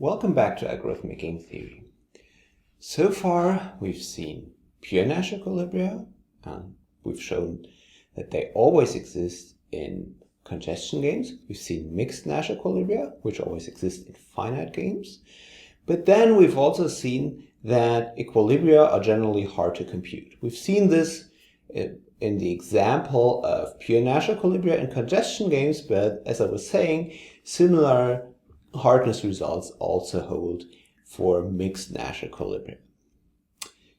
Welcome back to Algorithmic Game Theory. So far, we've seen pure Nash equilibria, and we've shown that they always exist in congestion games. We've seen mixed Nash equilibria, which always exist in finite games. But then we've also seen that equilibria are generally hard to compute. We've seen this in the example of pure Nash equilibria in congestion games, but as I was saying, similar hardness results also hold for mixed Nash equilibria.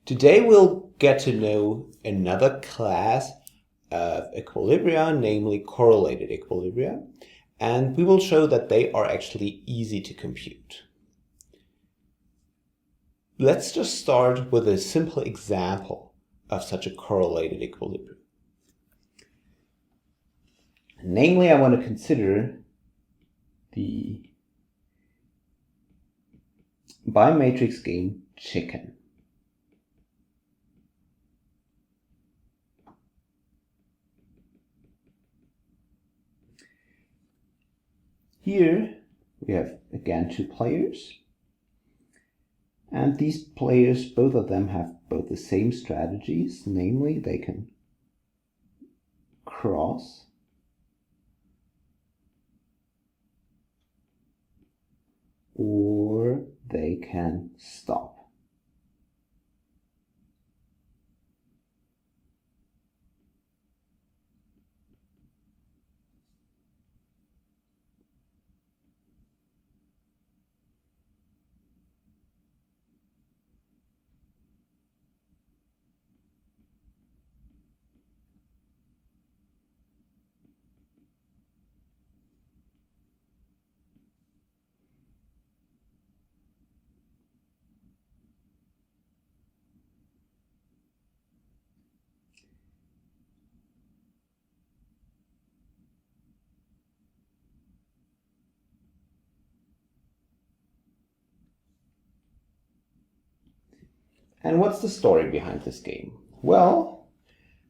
Today we'll get to know another class of equilibria, namely correlated equilibria, and we will show that they are actually easy to compute. Let's just start with a simple example of such a correlated equilibrium. Namely, I want to consider the bimatrix game Chicken. Here we have again two players, and these players, both of them have both the same strategies, namely they can cross or they can stop. And what's the story behind this game? Well,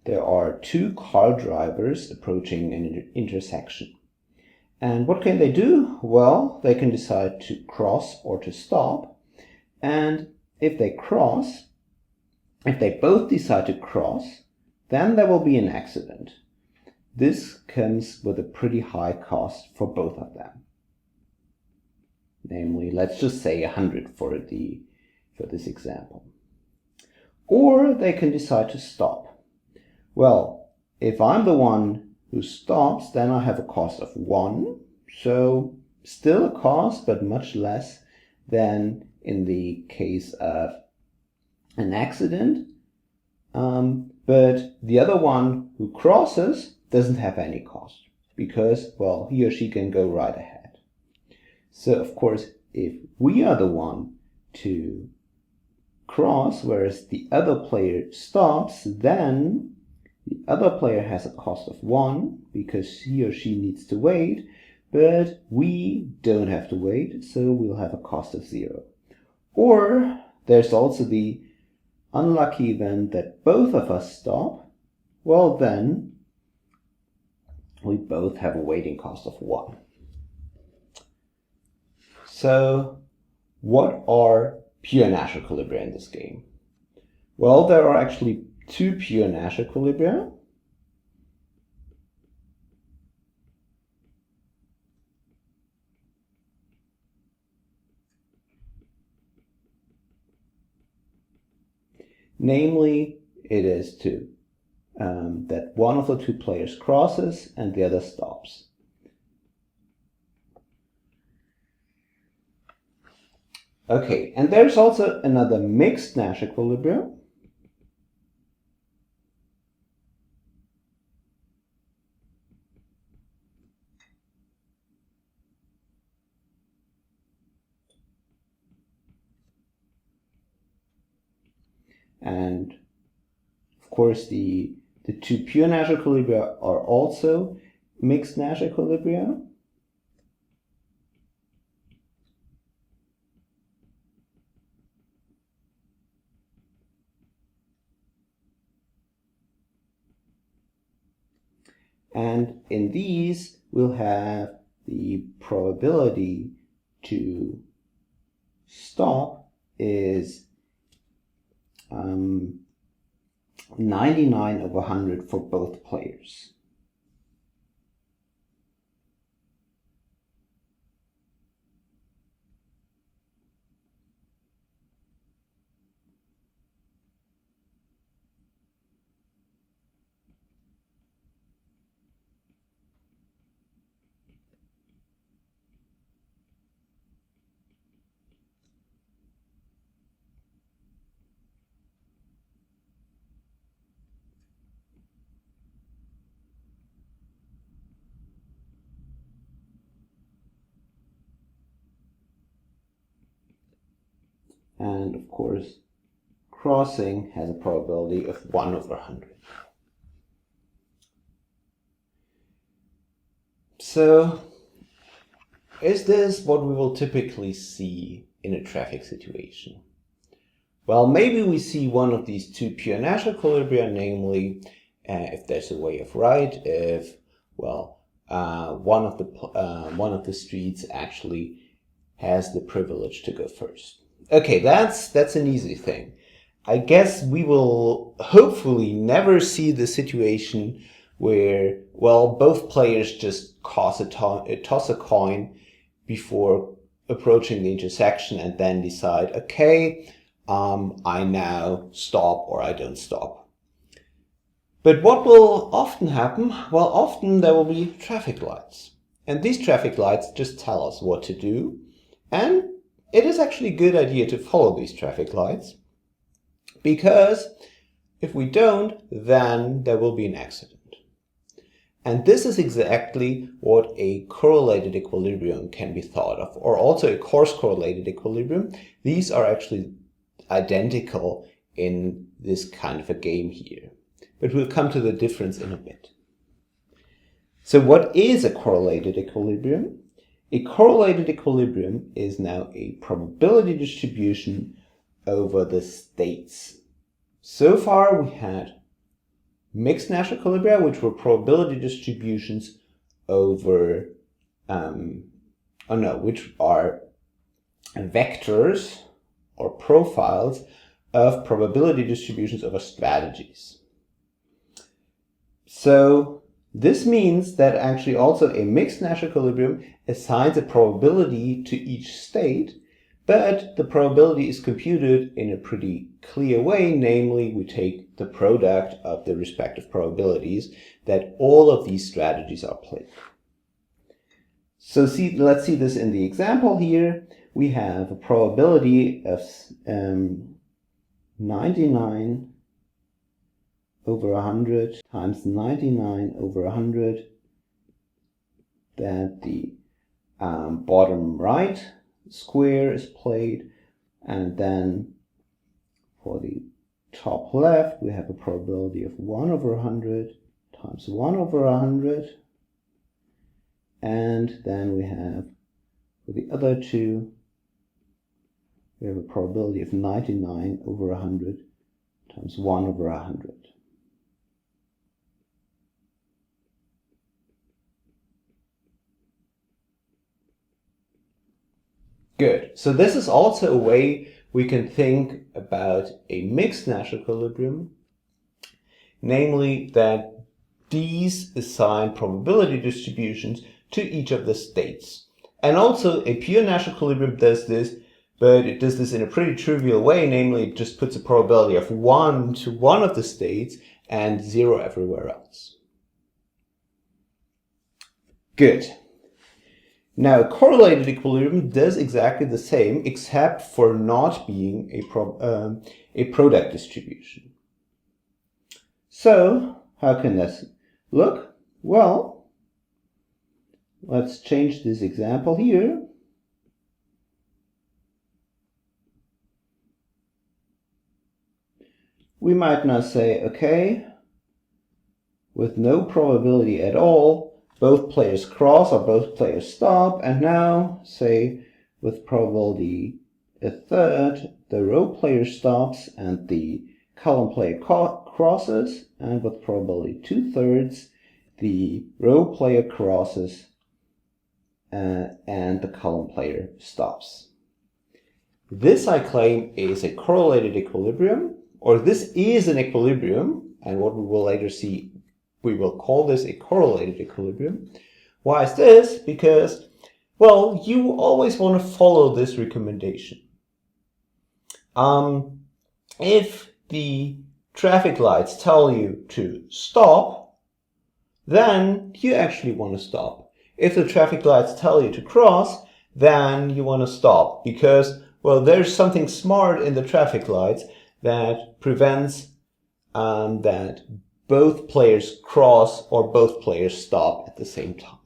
there are two car drivers approaching an intersection. And what can they do? Well, they can decide to cross or to stop. And if they both decide to cross, then there will be an accident. This comes with a pretty high cost for both of them. Namely, let's just say 100 for this example. Or they can decide to stop. Well, if I'm the one who stops, then I have a cost of 1. So still a cost, but much less than in the case of an accident. But the other one who crosses doesn't have any cost because, well, he or she can go right ahead. So, of course, if we are the one to cross, whereas the other player stops, then the other player has a cost of 1 because he or she needs to wait, but we don't have to wait, so we'll have a cost of 0. Or there's also the unlucky event that both of us stop. Well, then we both have a waiting cost of 1. So what are pure Nash equilibria in this game? Well, there are actually two pure Nash equilibria. Namely, it is that one of the two players crosses and the other stops. Okay, and there's also another mixed Nash equilibrium. And of course, the two pure Nash equilibria are also mixed Nash equilibria. And in these, we'll have the probability to stop is 99/100 for both players. And of course, crossing has a probability of 1/100. So, is this what we will typically see in a traffic situation? Well, maybe we see one of these two pure Nash equilibria, namely, if there's a way of right, if, well, one of the streets actually has the privilege to go first. Okay, that's an easy thing. I guess we will hopefully never see the situation where, well, both players just toss a coin before approaching the intersection and then decide, okay, I now stop or I don't stop. But what will often happen? Well, often there will be traffic lights. And these traffic lights just tell us what to do. And it is actually a good idea to follow these traffic lights, because if we don't, then there will be an accident. And this is exactly what a correlated equilibrium can be thought of, or also a coarse-correlated equilibrium. These are actually identical in this kind of a game here. But we'll come to the difference in a bit. So what is a correlated equilibrium? A correlated equilibrium is now a probability distribution over the states. So far we had mixed Nash equilibria, which were probability distributions over, which are vectors or profiles of probability distributions over strategies. So this means that actually also a mixed Nash equilibrium assigns a probability to each state, but the probability is computed in a pretty clear way, namely we take the product of the respective probabilities that all of these strategies are played. So let's see this in the example here. We have a probability of 99/100 times 99/100 that the bottom right square is played, and then for the top left we have a probability of 1/100 times 1/100, and then we have for the other two we have a probability of 99/100 times 1/100. Good. So this is also a way we can think about a mixed Nash equilibrium, namely that these assign probability distributions to each of the states. And also a pure Nash equilibrium does this, but it does this in a pretty trivial way, namely it just puts a probability of 1 to one of the states and 0 everywhere else. Good. Now, a correlated equilibrium does exactly the same, except for not being a product distribution. So, how can this look? Well, let's change this example here. We might now say, okay, with no probability at all, both players cross or both players stop, and now say with probability 1/3 the row player stops and the column player crosses, and with probability 2/3 the row player crosses and the column player stops. this I claim is a correlated equilibrium, or this is an equilibrium, and what we will later see, we will call this a correlated equilibrium. Why is this? Because, well, you always want to follow this recommendation. If the traffic lights tell you to stop, then you actually want to stop. If the traffic lights tell you to cross, then you want to stop, because, well, there's something smart in the traffic lights that prevents that both players cross or both players stop at the same time.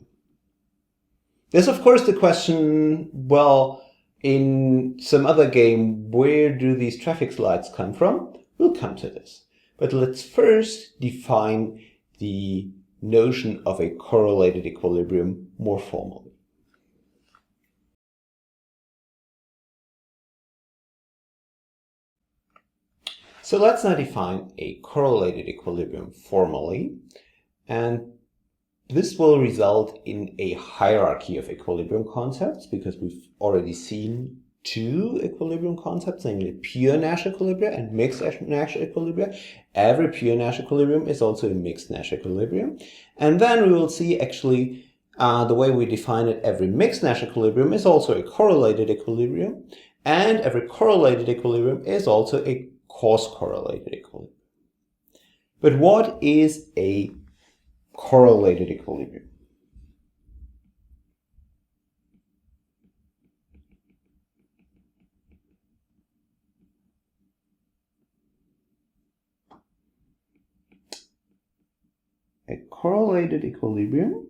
There's of course the question, well, in some other game, where do these traffic lights come from? We'll come to this. But let's first define the notion of a correlated equilibrium more formally. So let's now define a correlated equilibrium formally, and this will result in a hierarchy of equilibrium concepts, because we've already seen two equilibrium concepts, namely pure Nash equilibria and mixed Nash equilibria. Every pure Nash equilibrium is also a mixed Nash equilibrium. And then we will see actually the way we define it, every mixed Nash equilibrium is also a correlated equilibrium, and every correlated equilibrium is also a cross-correlated equilibrium. But what is a correlated equilibrium? A correlated equilibrium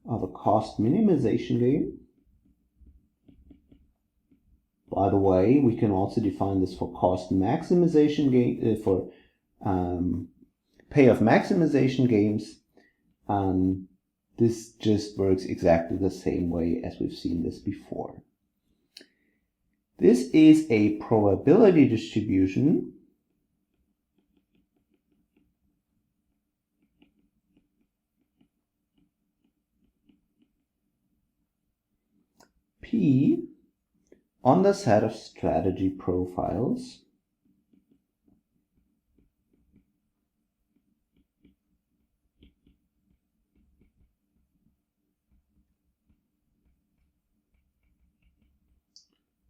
of a cost minimization game. By the way, we can also define this for cost maximization game, for payoff maximization games. This just works exactly the same way as we've seen this before. This is a probability distribution P on the set of strategy profiles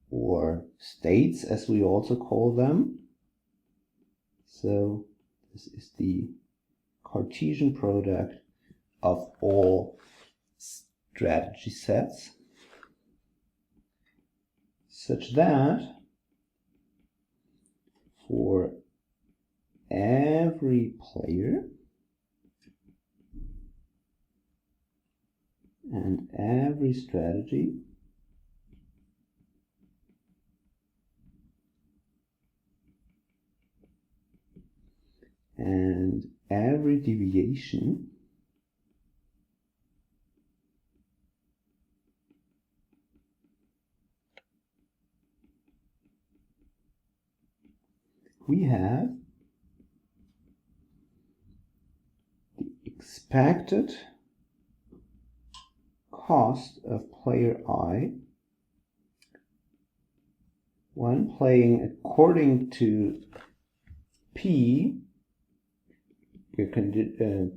or states, as we also call them. So this is the Cartesian product of all strategy sets, such that for every player and every strategy, and every deviation, we have the expected cost of player I when playing according to P. We're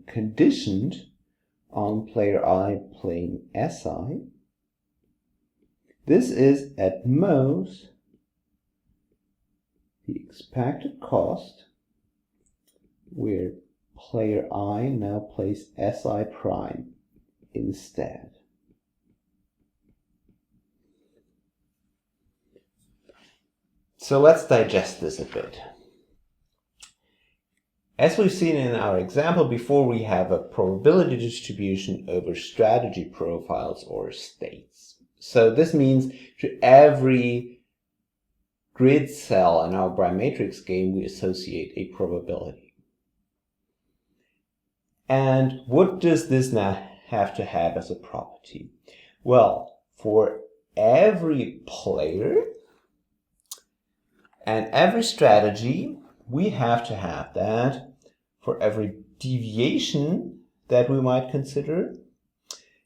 conditioned on player I playing SI. This is at most the expected cost where player I now plays SI prime instead. So let's digest this a bit. As we've seen in our example before, we have a probability distribution over strategy profiles or states. So this means to every grid cell in our bimatrix game, we associate a probability. And what does this now have to have as a property? Well, for every player, And every strategy, we have to have that for every deviation that we might consider,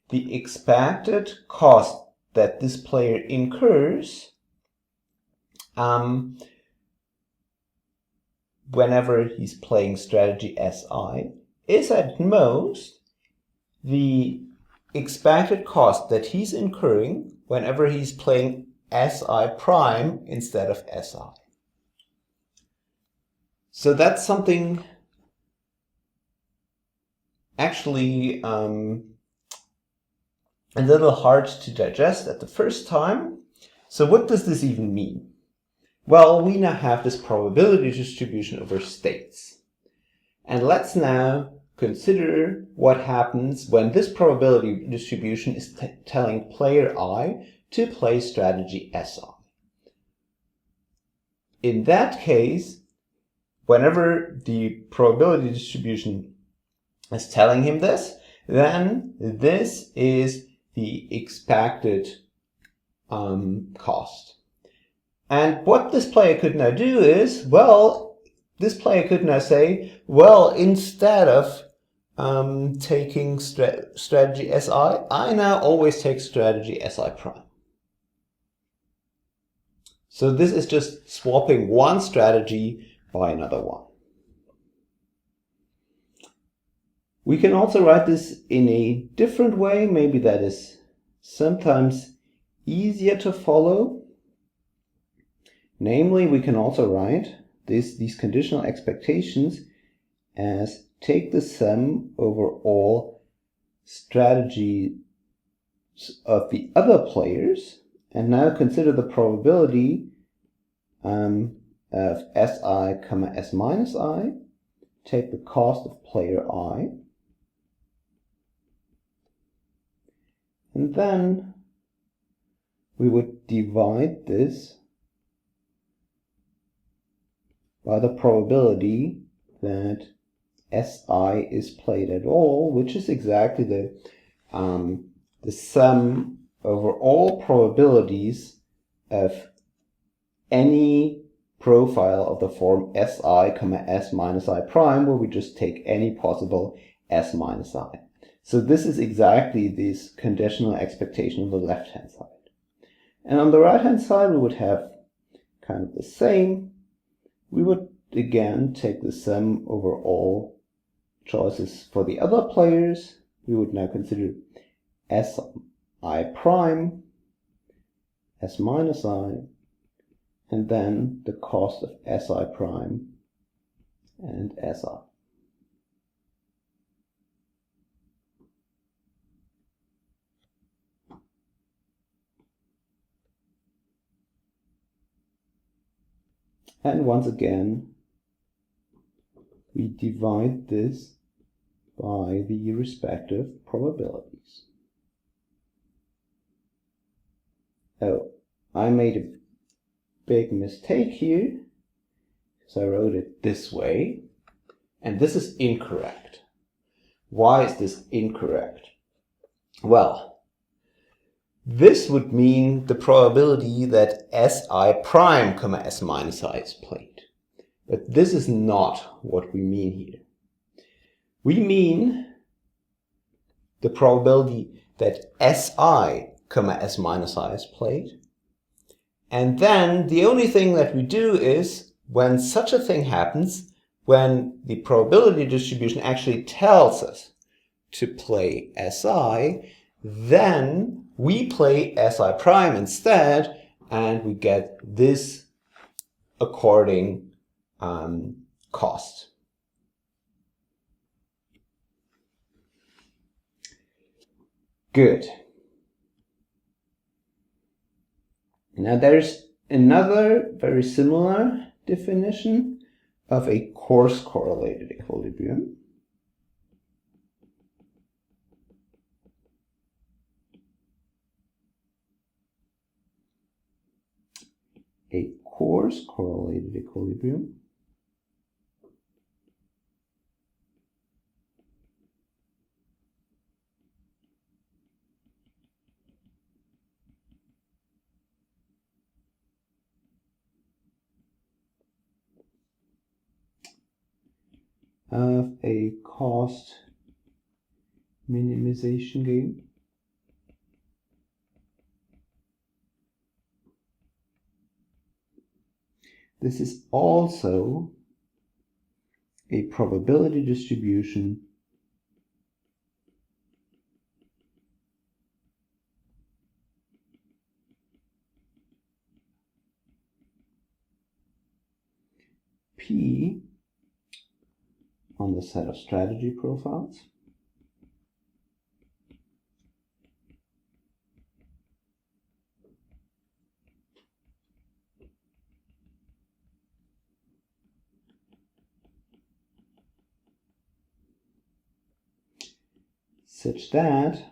the expected cost that this player incurs whenever he's playing strategy SI is at most the expected cost that he's incurring whenever he's playing SI prime instead of SI. So that's something actually a little hard to digest at the first time. So what does this even mean? Well, we now have this probability distribution over states. And let's now consider what happens when this probability distribution is telling player I to play strategy SI. In that case, whenever the probability distribution is telling him this, then this is the expected cost. And what this player could now do is, well, this player could now say, well, instead of taking strategy SI, I now always take strategy SI prime. So this is just swapping one strategy by another one. We can also write this in a different way. Maybe that is sometimes easier to follow. Namely, we can also write these conditional expectations as take the sum over all strategies of the other players, and now consider the probability of SI, S minus I, take the cost of player I, and then we would divide this by the probability that SI is played at all, which is exactly the sum over all probabilities of any profile of the form SI, S minus I prime, where we just take any possible S minus I. So this is exactly this conditional expectation on the left-hand side. And on the right-hand side, we would have kind of the same. We would again take the sum over all choices for the other players. We would now consider SI prime, S minus I, and then the cost of SI prime and SI. And once again, we divide this by the respective probabilities. Oh, I made a big mistake here, because I wrote it this way, and this is incorrect. Why is this incorrect? Well, this would mean the probability that SI prime, S minus I is played. But this is not what we mean here. We mean the probability that SI, S minus I is played. And then the only thing that we do is, when such a thing happens, when the probability distribution actually tells us to play SI, then we play SI prime instead, and we get this according cost. Good. Now there's another very similar definition of a coarse correlated equilibrium. A coarse correlated equilibrium of a cost minimization game. This is also a probability distribution P on the set of strategy profiles. Such that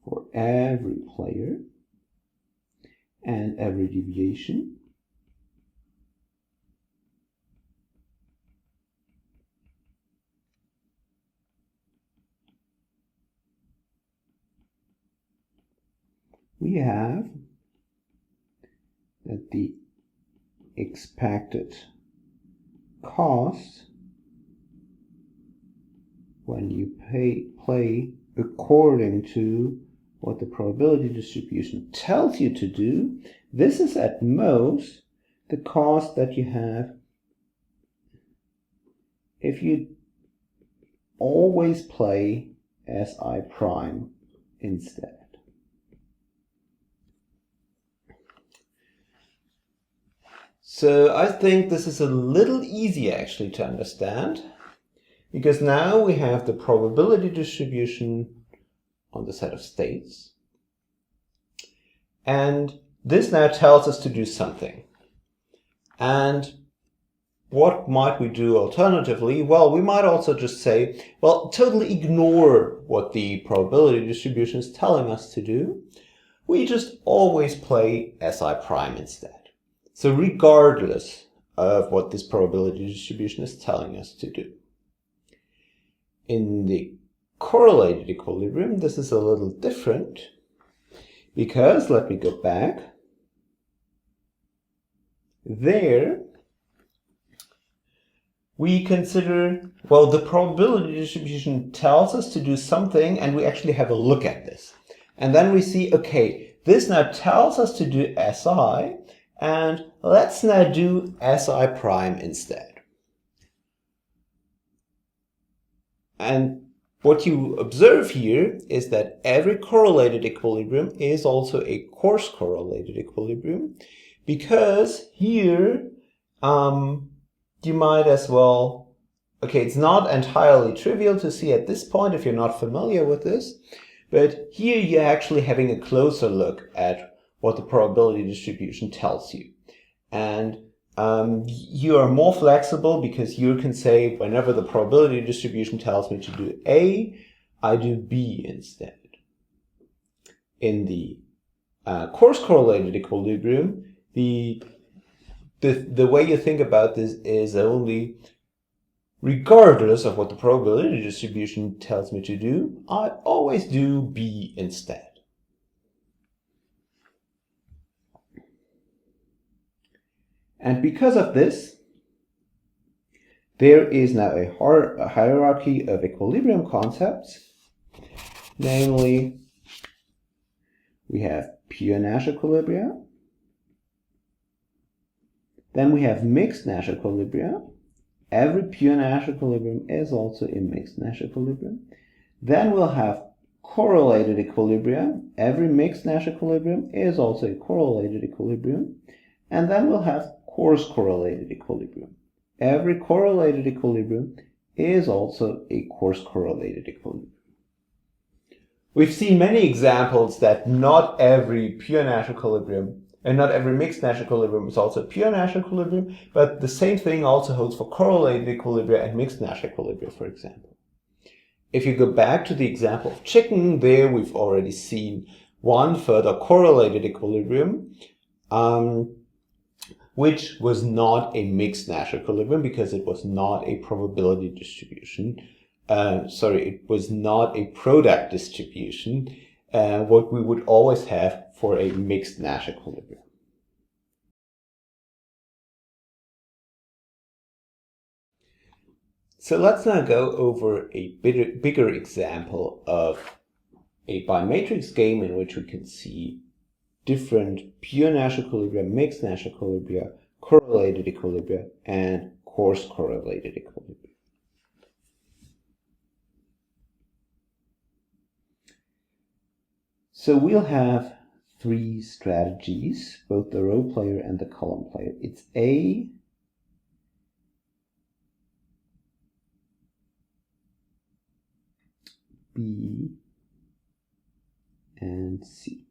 for every player and every deviation, we have that the expected cost when you play according to what the probability distribution tells you to do, this is at most the cost that you have if you always play SI prime instead. So I think this is a little easier actually to understand, because now we have the probability distribution on the set of states, and this now tells us to do something. And what might we do alternatively? Well, we might also just say, well, totally ignore what the probability distribution is telling us to do. We just always play SI prime instead. So regardless of what this probability distribution is telling us to do. In the correlated equilibrium, this is a little different, because, let me go back, there we consider, well, the probability distribution tells us to do something, and we actually have a look at this. And then we see, okay, this now tells us to do SI, and let's now do SI prime instead. And what you observe here is that every correlated equilibrium is also a coarse correlated equilibrium, because here you might as well, okay, it's not entirely trivial to see at this point if you're not familiar with this, but here you're actually having a closer look at what the probability distribution tells you. And you are more flexible, because you can say, whenever the probability distribution tells me to do A, I do B instead. In the coarse correlated equilibrium, the way you think about this is only, regardless of what the probability distribution tells me to do, I always do B instead. And because of this, there is now a hierarchy of equilibrium concepts. Namely, we have pure Nash equilibria. Then we have mixed Nash equilibria. Every pure Nash equilibrium is also a mixed Nash equilibrium. Then we'll have correlated equilibria. Every mixed Nash equilibrium is also a correlated equilibrium. And then we'll have coarse correlated equilibrium. Every correlated equilibrium is also a coarse correlated equilibrium. We've seen many examples that not every pure Nash equilibrium and not every mixed Nash equilibrium is also a pure Nash equilibrium, but the same thing also holds for correlated equilibria and mixed Nash equilibria, for example. If you go back to the example of chicken, there we've already seen one further correlated equilibrium, which was not a mixed Nash equilibrium because it was not a probability distribution. It was not a product distribution, what we would always have for a mixed Nash equilibrium. So let's now go over a bigger example of a bimatrix game in which we can see different pure Nash equilibria, mixed Nash equilibria, correlated equilibria, and coarse correlated equilibria. So we'll have three strategies, both the row player and the column player. It's A, B, and C.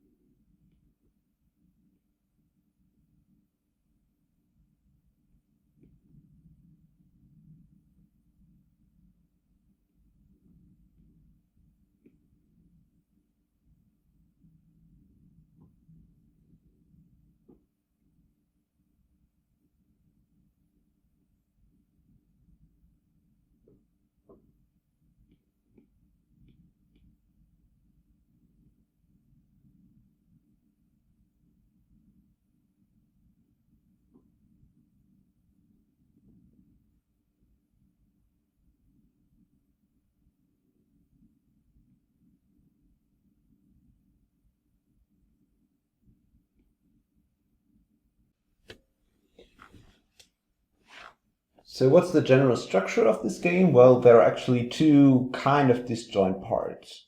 So what's the general structure of this game? Well, there are actually two kind of disjoint parts.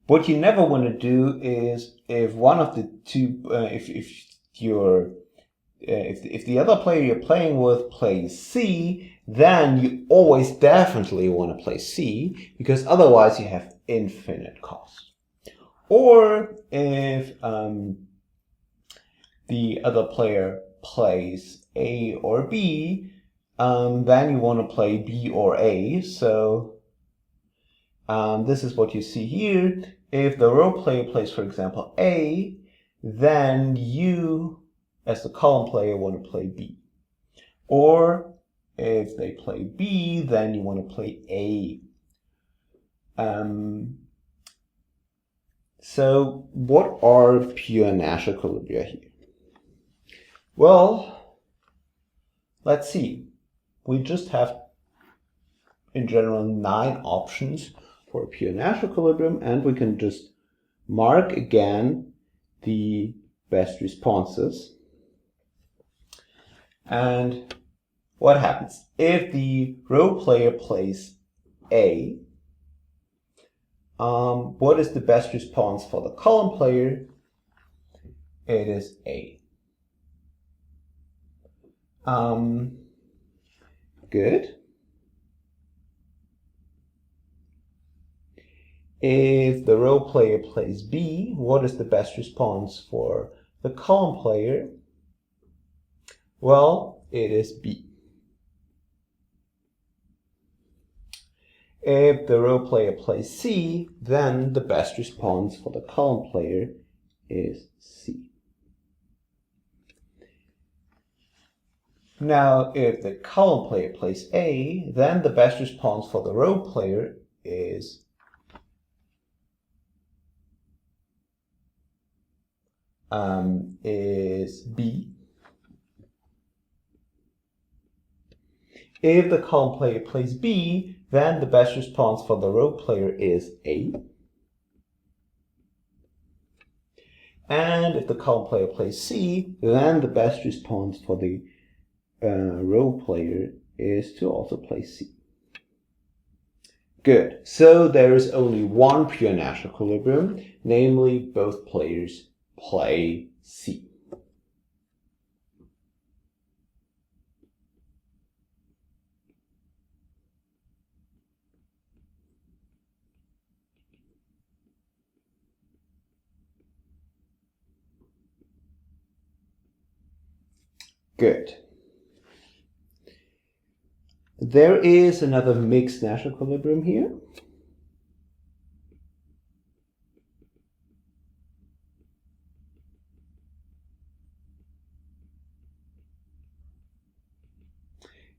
What you never want to do is if one of the two, if the other player you're playing with plays C, then you always definitely want to play C, because otherwise you have infinite cost. Or if the other player plays A or B, then you want to play B or A. So this is what you see here. If the row player plays, for example, A, then you, as the column player, want to play B. Or if they play B, then you want to play A. So what are pure Nash equilibria here? Well, let's see. We just have, in general, 9 options for a pure Nash equilibrium, and we can just mark again the best responses. And what happens? If the row player plays A, what is the best response for the column player? It is A. Good. If the row player plays B, what is the best response for the column player? Well, it is B. If the row player plays C, then the best response for the column player is C. Now, if the column player plays A, then the best response for the row player is B. If the column player plays B, then the best response for the row player is A. And if the column player plays C, then the best response for the row player is to also play C. Good. So there is only one pure Nash equilibrium, namely both players play C. Good. There is another mixed Nash equilibrium here.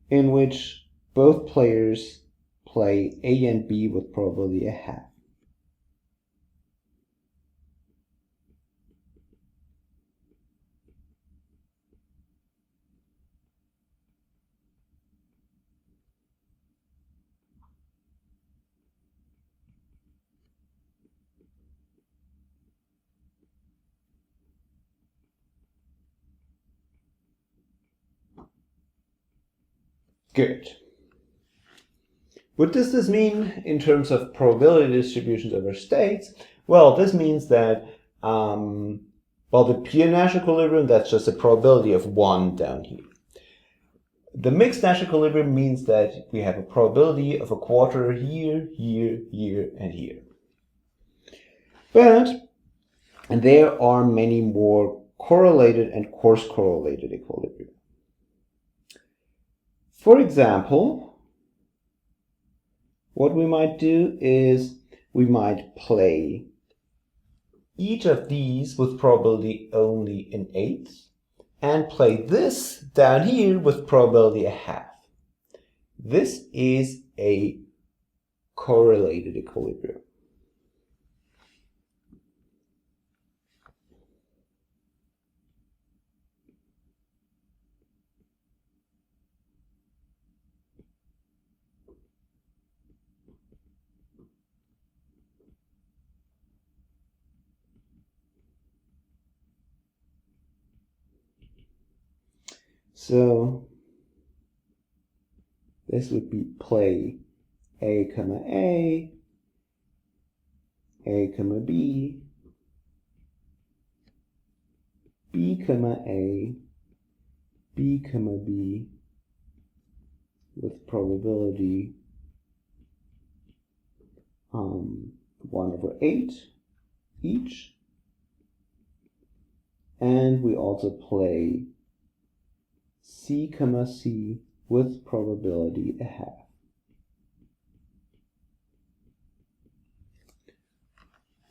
In which both players play A and B with probability a half. Good. What does this mean in terms of probability distributions over states? Well, this means that, well, the pure Nash equilibrium, that's just a probability of 1 down here. The mixed Nash equilibrium means that we have a probability of a quarter here, here, here, and here. But there are many more correlated and coarse correlated equilibria. For example, what we might do is we might play each of these with probability only in eighths and play this down here with probability a half. This is a correlated equilibrium. So this would be play A comma A comma B, B comma A, B comma B with probability 1/8 each. And we also play C comma C with probability a half.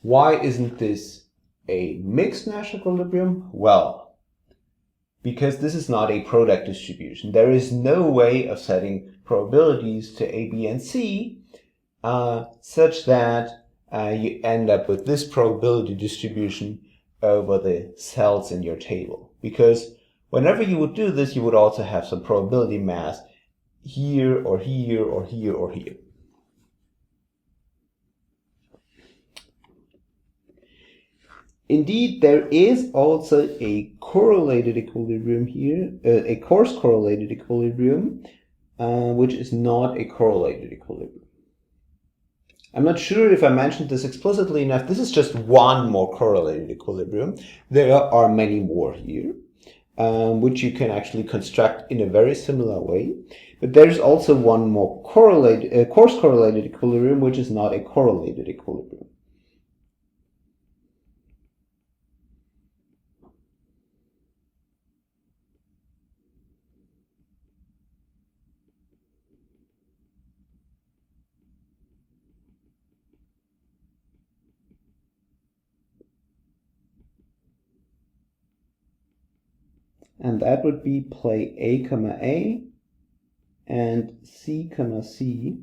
Why isn't this a mixed Nash equilibrium? Well, because this is not a product distribution. There is no way of setting probabilities to A, B, and C such that you end up with this probability distribution over the cells in your table. Because whenever you would do this, you would also have some probability mass here or here or here or here. Indeed, there is also a correlated equilibrium here, a coarse correlated equilibrium, which is not a correlated equilibrium. I'm not sure if I mentioned this explicitly enough. This is just one more correlated equilibrium. There are many more here, which you can actually construct in a very similar way. But there's also one more coarse correlated equilibrium, which is not a correlated equilibrium. And that would be play A comma A and C comma C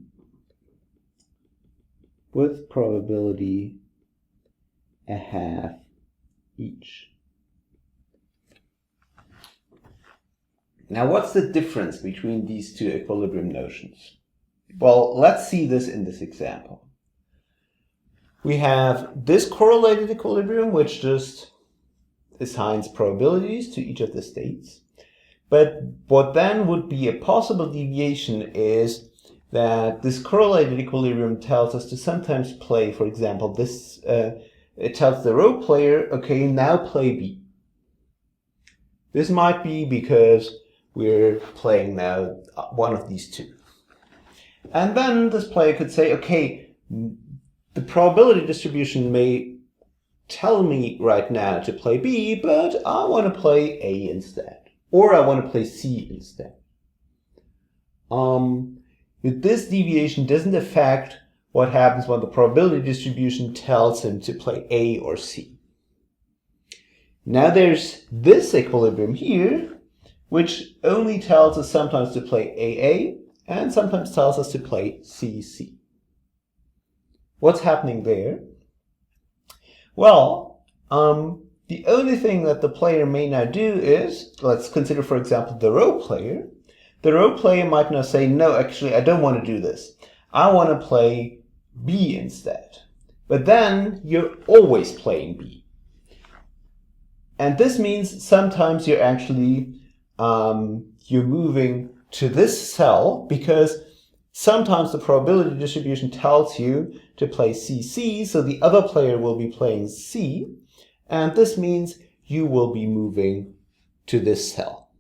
with probability a half each. Now, what's the difference between these two equilibrium notions? Well, let's see this in this example. We have this correlated equilibrium, which just assigns probabilities to each of the states. But what then would be a possible deviation is that this correlated equilibrium tells us to sometimes play, for example, this, it tells the row player, okay, now play B. This might be because we're playing now one of these two. And then this player could say, okay, the probability distribution may tell me right now to play B, but I want to play A instead. Or I want to play C instead. This deviation doesn't affect what happens when the probability distribution tells him to play A or C. Now there's this equilibrium here, which only tells us sometimes to play AA and sometimes tells us to play CC. What's happening there? Well, the only thing that the player may now do is, let's consider, for example, the row player. The row player might now say, no, actually, I don't want to do this. I want to play B instead. But then you're always playing B. And this means sometimes you're actually, you're moving to this cell, because sometimes the probability distribution tells you to play CC, so the other player will be playing C, and this means you will be moving to this cell.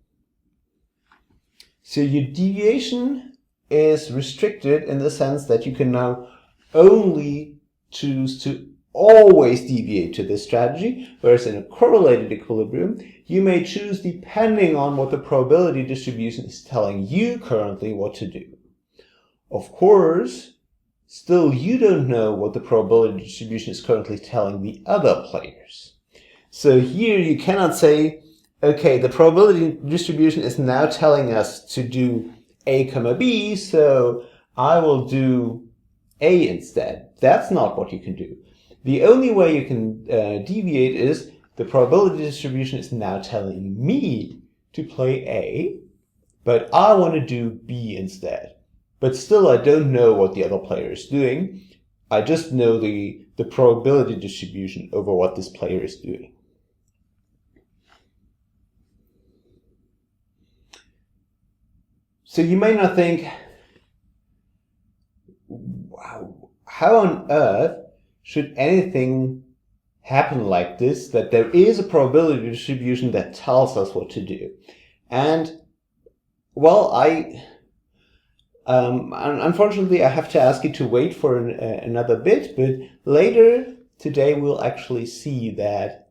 So your deviation is restricted in the sense that you can now only choose to always deviate to this strategy, whereas in a correlated equilibrium, you may choose depending on what the probability distribution is telling you currently what to do. Of course, still you don't know what the probability distribution is currently telling the other players. So here you cannot say, okay, the probability distribution is now telling us to do A, B, so I will do A instead. That's not what you can do. The only way you can deviate is the probability distribution is now telling me to play A, but I want to do B instead. But still I don't know what the other player is doing. I just know the probability distribution over what this player is doing. So you may not think, wow, how on earth should anything happen like this, that there is a probability distribution that tells us what to do? And, well, unfortunately, I have to ask you to wait for another bit, but later today we'll actually see that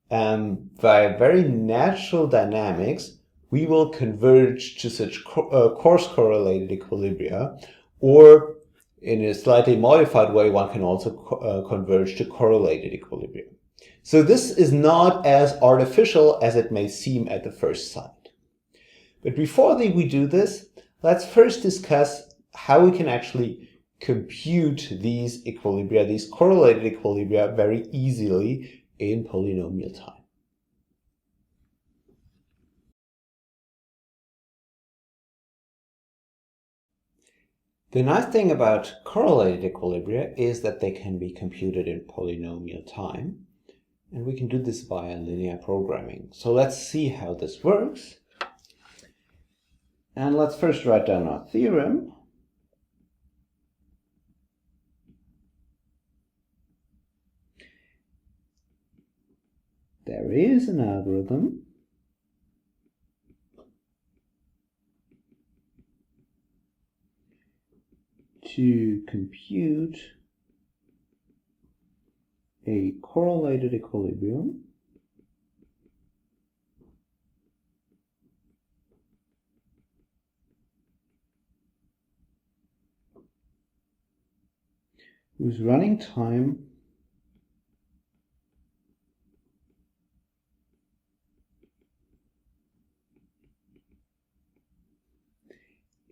by very natural dynamics, we will converge to such coarse-correlated equilibria, or in a slightly modified way, one can also converge to correlated equilibria. So this is not as artificial as it may seem at the first sight. But before we do this, let's first discuss how we can actually compute these equilibria, these correlated equilibria, very easily in polynomial time. The nice thing about correlated equilibria is that they can be computed in polynomial time, and we can do this via linear programming. So let's see how this works. And let's first write down our theorem. There is an algorithm to compute a correlated equilibrium whose running time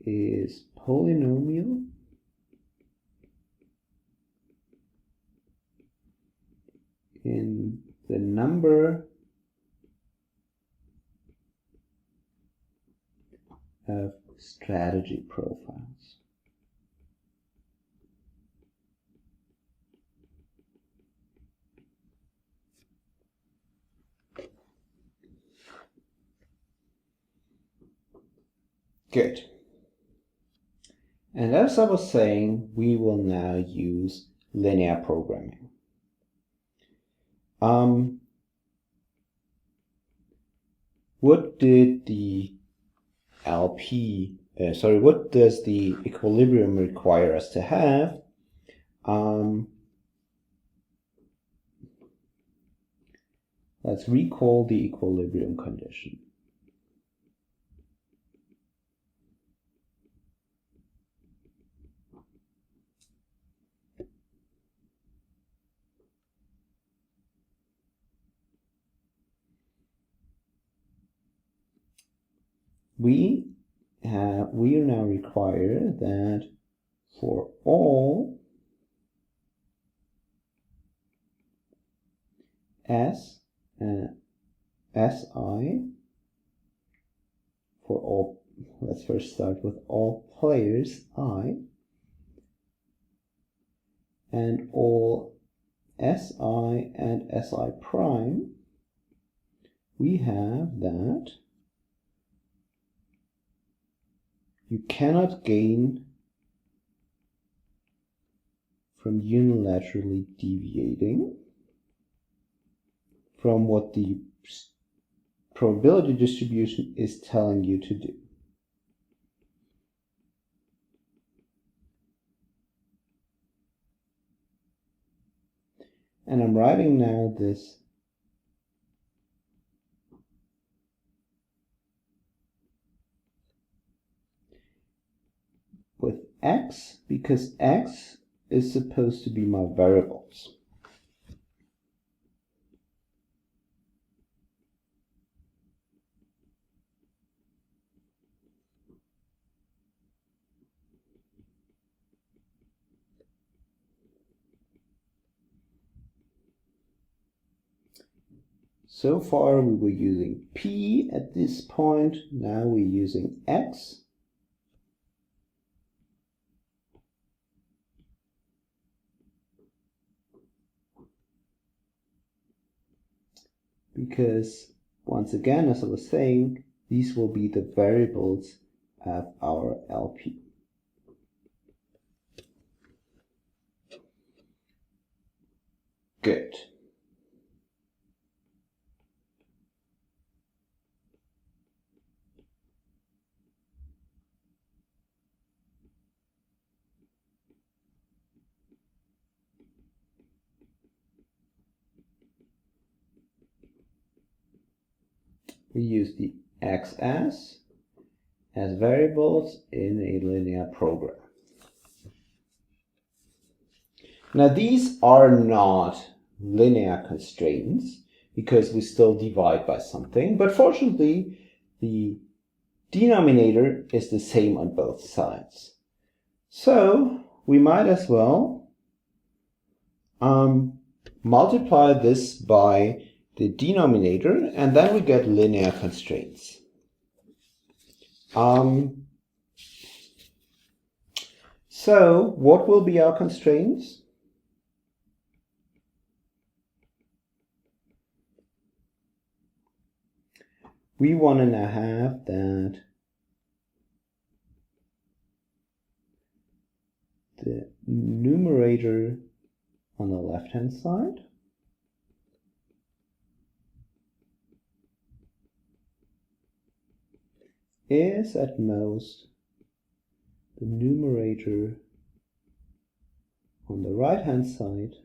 is polynomial in the number of strategy profiles. Good. And as I was saying, we will now use linear programming. What did the what does the equilibrium require us to have? Let's recall the equilibrium condition. We now require that for all Si, for all, let's first start with all players I, and all Si and Si prime, we have that you cannot gain from unilaterally deviating from what the probability distribution is telling you to do. And I'm writing now this with x, because x is supposed to be my variables. So far we were using p at this point, now we're using x. Because, once again, as I was saying, these will be the variables of our LP. Good. We use the x-as as variables in a linear program. Now these are not linear constraints because we still divide by something, but fortunately the denominator is the same on both sides. So we might as well multiply this by the denominator, and then we get linear constraints. So what will be our constraints? We want to now have that the numerator on the left-hand side is at most the numerator on the right-hand side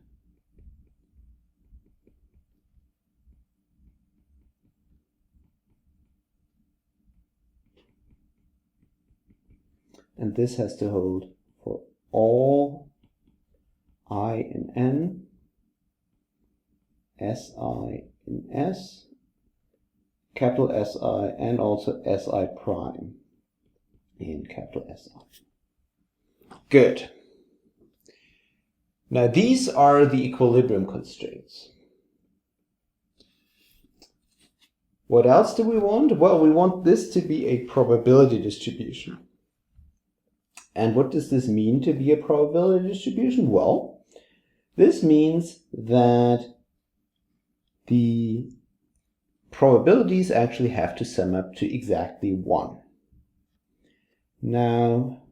and this has to hold for all I in n, Si in S, capital Si, and also Si prime in capital Si. Good. Now these are the equilibrium constraints. What else do we want? Well, we want this to be a probability distribution. And what does this mean to be a probability distribution? Well, this means that the probabilities actually have to sum up to exactly 1. Now,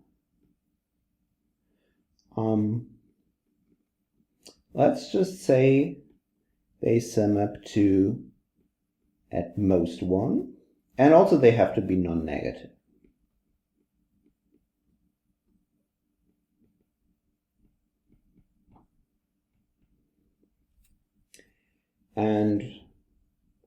let's just say they sum up to at most 1, and also they have to be non-negative. And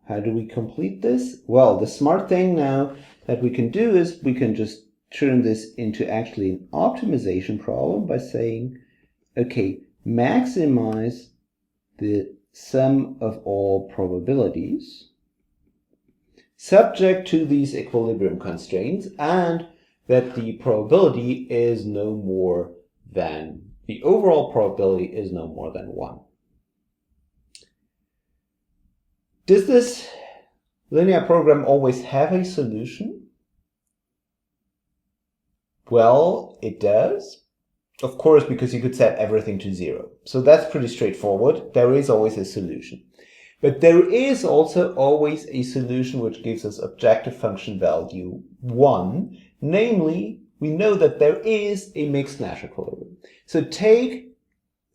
how do we complete this? Well, the smart thing now that we can do is we can just turn this into actually an optimization problem by saying, okay, maximize the sum of all probabilities subject to these equilibrium constraints, and that the probability is no more than, the overall probability is no more than 1. Does this linear program always have a solution? Well, it does. Of course, because you could set everything to 0. So that's pretty straightforward. There is always a solution. But there is also always a solution which gives us objective function value 1, namely we know that there is a mixed Nash equilibrium. So take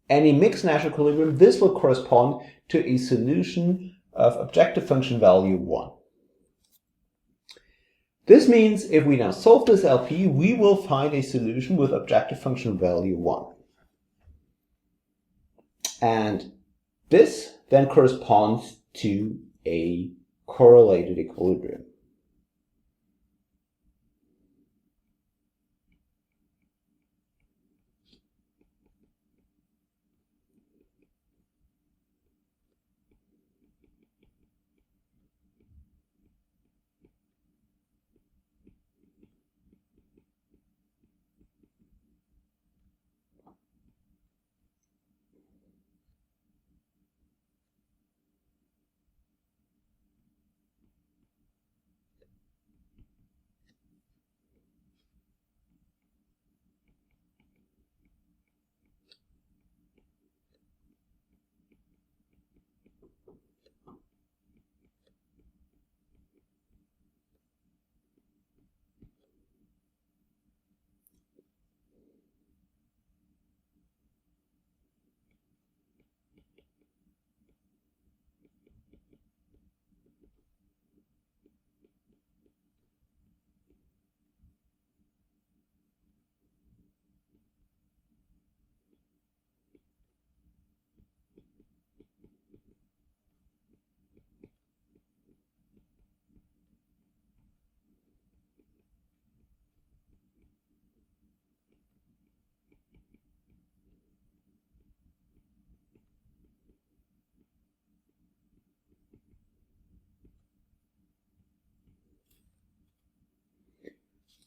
any mixed Nash equilibrium. This will correspond to a solution of objective function value 1. This means if we now solve this LP, we will find a solution with objective function value 1. And this then corresponds to a correlated equilibrium.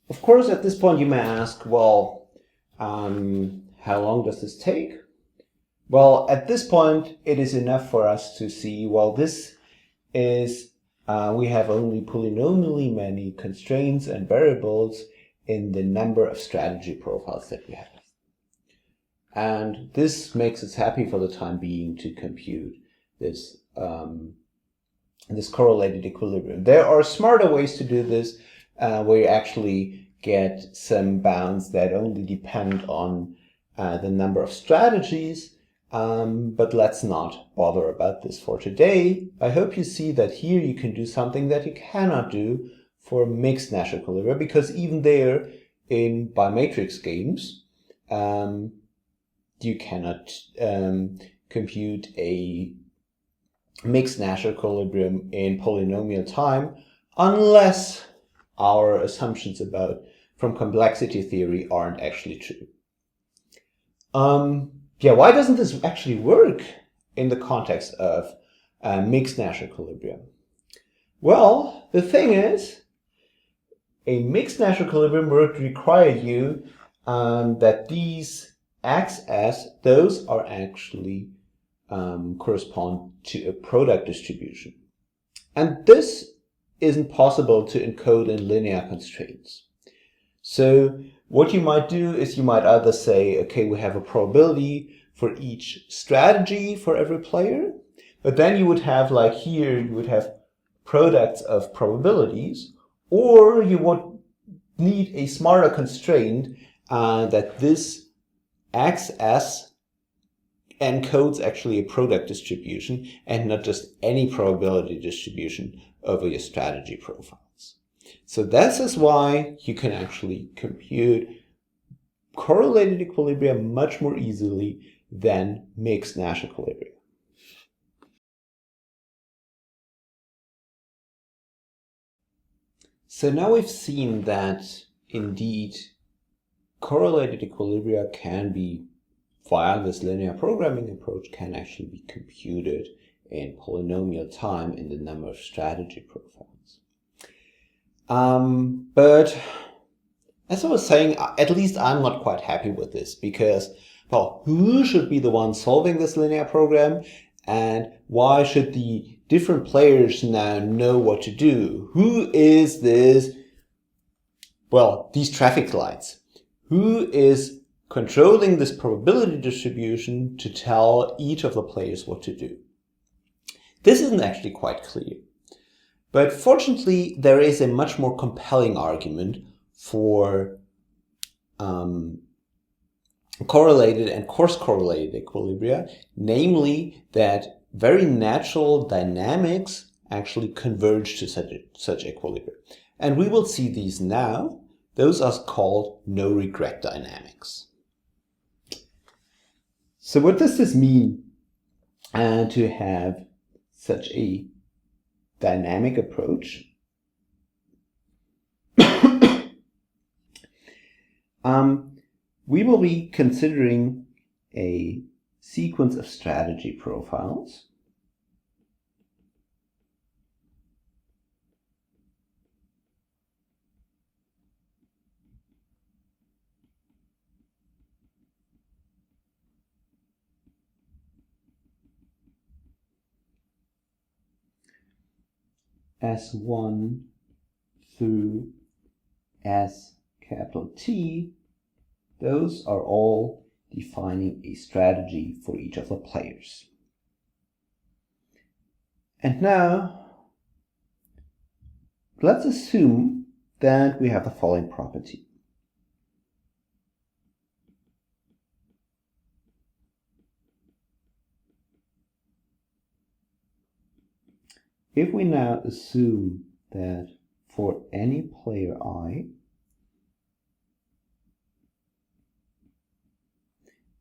Of course, at this point you may ask, well, how long does this take? Well, at this point, it is enough for us to see, well, this is, we have only polynomially many constraints and variables in the number of strategy profiles that we have. And this makes us happy for the time being to compute this, this correlated equilibrium. There are smarter ways to do this, where you actually get some bounds that only depend on the number of strategies, but let's not bother about this for today. I hope you see that here you can do something that you cannot do for mixed Nash equilibria, because even there in bimatrix games, you cannot compute a mixed Nash equilibrium in polynomial time unless our assumptions from complexity theory aren't actually true. Yeah, why doesn't this actually work in the context of mixed Nash equilibrium? Well, the thing is, a mixed Nash equilibrium would require you that these x's, those are actually correspond to a product distribution. And this isn't possible to encode in linear constraints. So what you might do is you might either say, okay, we have a probability for each strategy for every player, but then you would have, like here, you would have products of probabilities, or you would need a smarter constraint that this xs encodes actually a product distribution and not just any probability distribution over your strategy profiles. So this is why you can actually compute correlated equilibria much more easily than mixed Nash equilibria. So now we've seen that indeed correlated equilibria can be, via this linear programming approach, can actually be computed in polynomial time in the number of strategy profiles. But as I was saying, at least I'm not quite happy with this because, well, who should be the one solving this linear program, and why should the different players now know what to do? Who is this, well, these traffic lights? Who is controlling this probability distribution to tell each of the players what to do? This isn't actually quite clear. But fortunately, there is a much more compelling argument for correlated and coarse-correlated equilibria, namely that very natural dynamics actually converge to such equilibria. And we will see these now. Those are called no-regret dynamics. So what does this mean to have such a dynamic approach? We will be considering a sequence of strategy profiles. S1 through S capital T, those are all defining a strategy for each of the players. And now, let's assume that we have the following property. If we now assume that for any player I,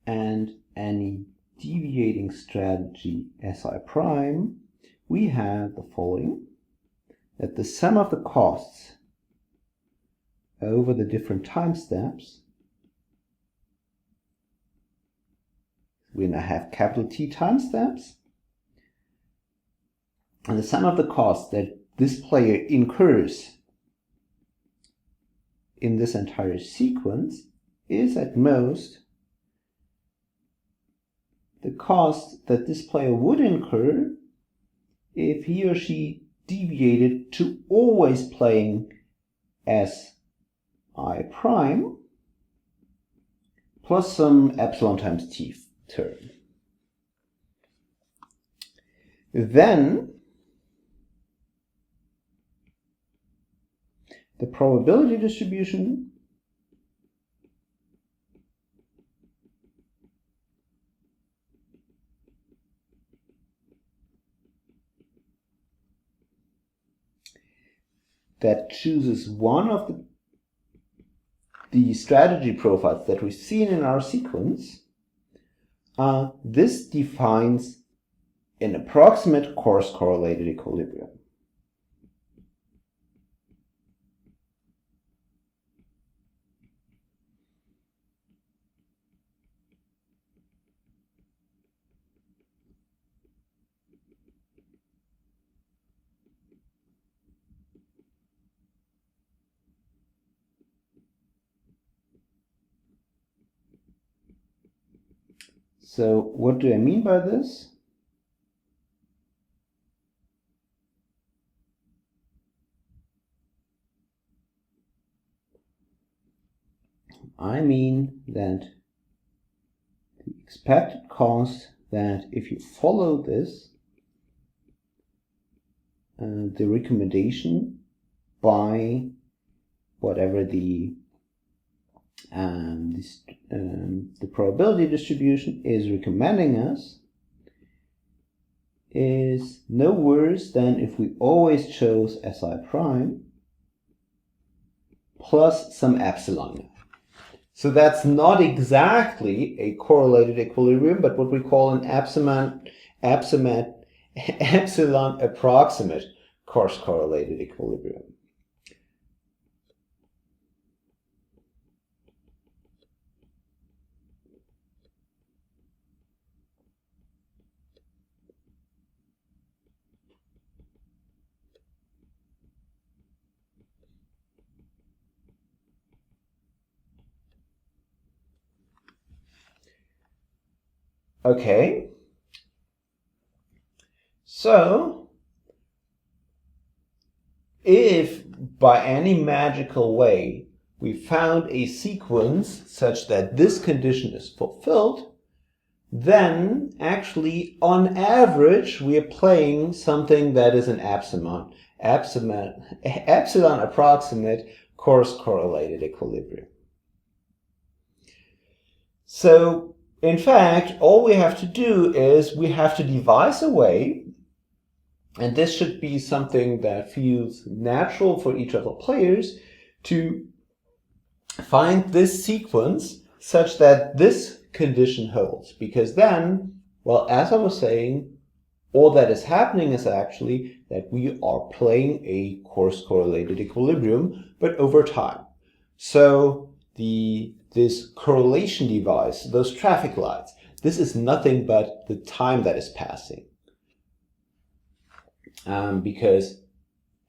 and any deviating strategy Si prime, we have the following, that the sum of the costs over the different time steps, we now have capital T time steps, and the sum of the costs that this player incurs in this entire sequence is at most the cost that this player would incur if he or she deviated to always playing Si prime plus some epsilon times t term. Then the probability distribution that chooses one of the strategy profiles that we've seen in our sequence, this defines an approximate coarse-correlated equilibrium. So what do I mean by this? I mean that the expected cost that if you follow this, the recommendation by whatever the probability distribution is recommending us is no worse than if we always chose Si prime plus some epsilon. So that's not exactly a correlated equilibrium, but what we call an epsilon approximate coarse-correlated equilibrium. Okay, so if by any magical way we found a sequence such that this condition is fulfilled, then actually on average we are playing something that is an epsilon approximate coarse-correlated equilibrium. So in fact, all we have to do is we have to devise a way, and this should be something that feels natural for each of the players, to find this sequence such that this condition holds. Because then, well, as I was saying, all that is happening is actually that we are playing a coarse correlated equilibrium, but over time. So this correlation device, those traffic lights, this is nothing but the time that is passing. Because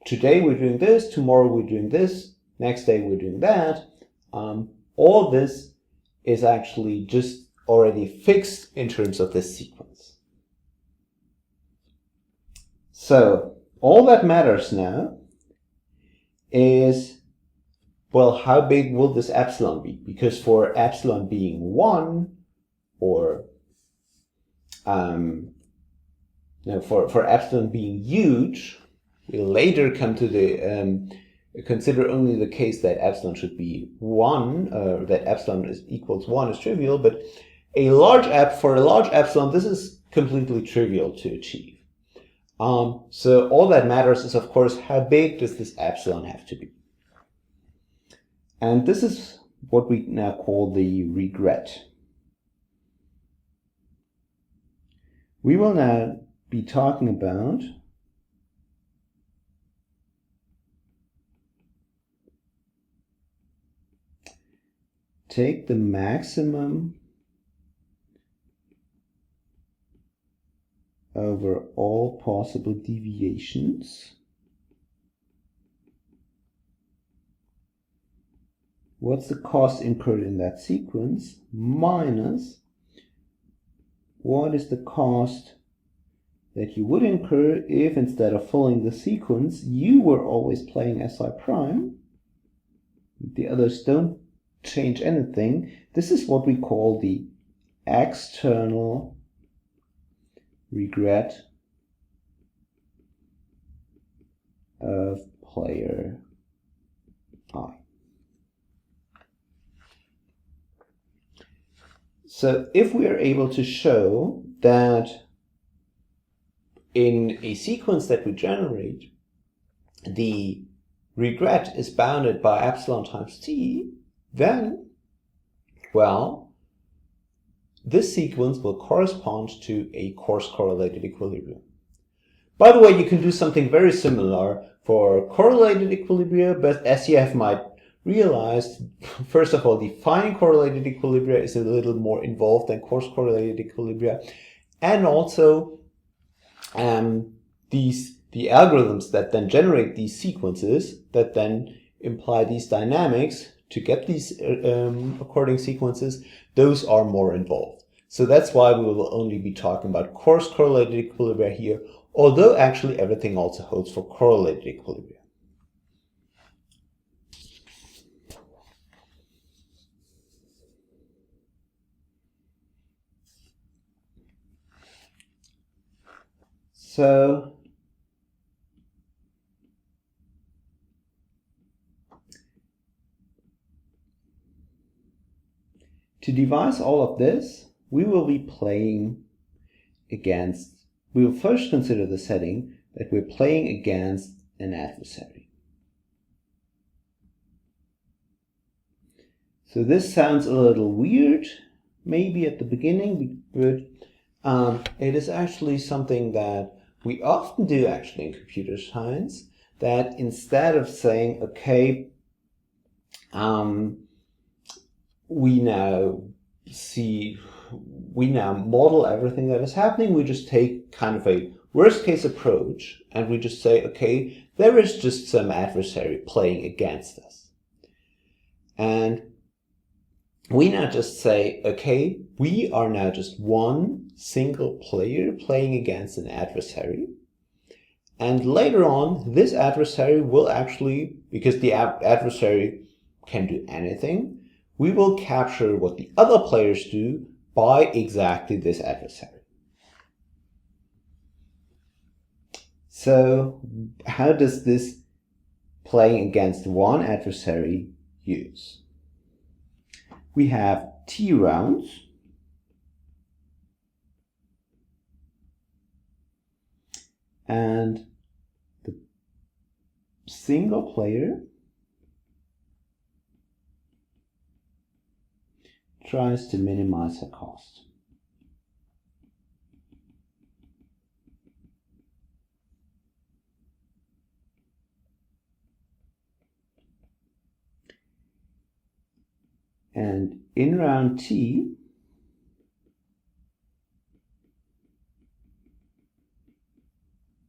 today we're doing this, tomorrow we're doing this, next day we're doing that. All this is actually just already fixed in terms of this sequence. So all that matters now is, well, how big will this epsilon be? Because for epsilon being 1, or for epsilon being huge, we'll later come to the consider only the case that epsilon should be 1, that epsilon equals 1 is trivial, but for a large epsilon, this is completely trivial to achieve. So all that matters is, of course, how big does this epsilon have to be? And this is what we now call the regret. We will now be talking about take the maximum over all possible deviations. What's the cost incurred in that sequence minus what is the cost that you would incur if, instead of following the sequence, you were always playing SI prime. The others don't change anything. This is what we call the external regret of player I. So if we are able to show that in a sequence that we generate, the regret is bounded by epsilon times t, then, well, this sequence will correspond to a coarse correlated equilibrium. By the way, you can do something very similar for correlated equilibria, but as you have might realized, first of all, defining correlated equilibria is a little more involved than coarse correlated equilibria, and also the algorithms that then generate these sequences that then imply these dynamics to get these according sequences, those are more involved. So that's why we will only be talking about coarse correlated equilibria here, although actually everything also holds for correlated equilibria. So to devise all of this, we will be playing against, we will first consider the setting that we're playing against an adversary. So this sounds a little weird, maybe at the beginning, but it is actually something that we often do actually in computer science, that instead of saying, okay, we now model everything that is happening, we just take kind of a worst case approach and we just say, okay, there is just some adversary playing against us. And we now just say, okay, we are now just one single player playing against an adversary. And later on, this adversary will actually, because the adversary can do anything, we will capture what the other players do by exactly this adversary. So how does this playing against one adversary use? We have T rounds. And the single player tries to minimize her cost. And in round T,